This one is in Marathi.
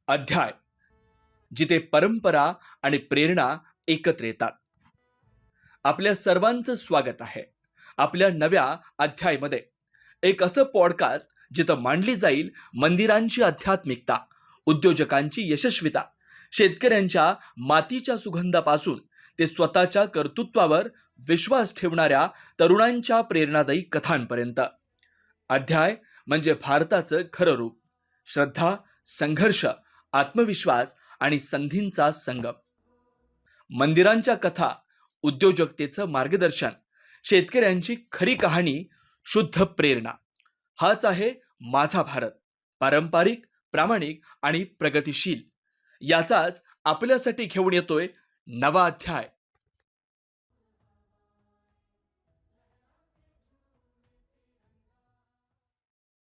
अध्याय, जिथे परंपरा आणि प्रेरणा एकत्र येतात. आपल्या सर्वांचं स्वागत आहे आपल्या नव्या अध्यायमध्ये. एक असं पॉडकास्ट जिथं मांडली जाईल मंदिरांची आध्यात्मिकता, उद्योजकांची यशस्विता, शेतकऱ्यांच्या मातीच्या सुगंधापासून ते स्वतःच्या कर्तृत्वावर विश्वास ठेवणाऱ्या तरुणांच्या प्रेरणादायी कथांपर्यंत. अध्याय म्हणजे भारताचं खरं रूप. श्रद्धा, संघर्ष, आत्मविश्वास आणि संधींचा संगम. मंदिरांच्या कथा, उद्योजकतेचं मार्गदर्शन, शेतकऱ्यांची खरी कहाणी, शुद्ध प्रेरणा. हाच आहे माझा भारत. पारंपरिक, प्रामाणिक आणि प्रगतिशील. याचाच आपल्यासाठी घेऊन येतोय नवा अध्याय.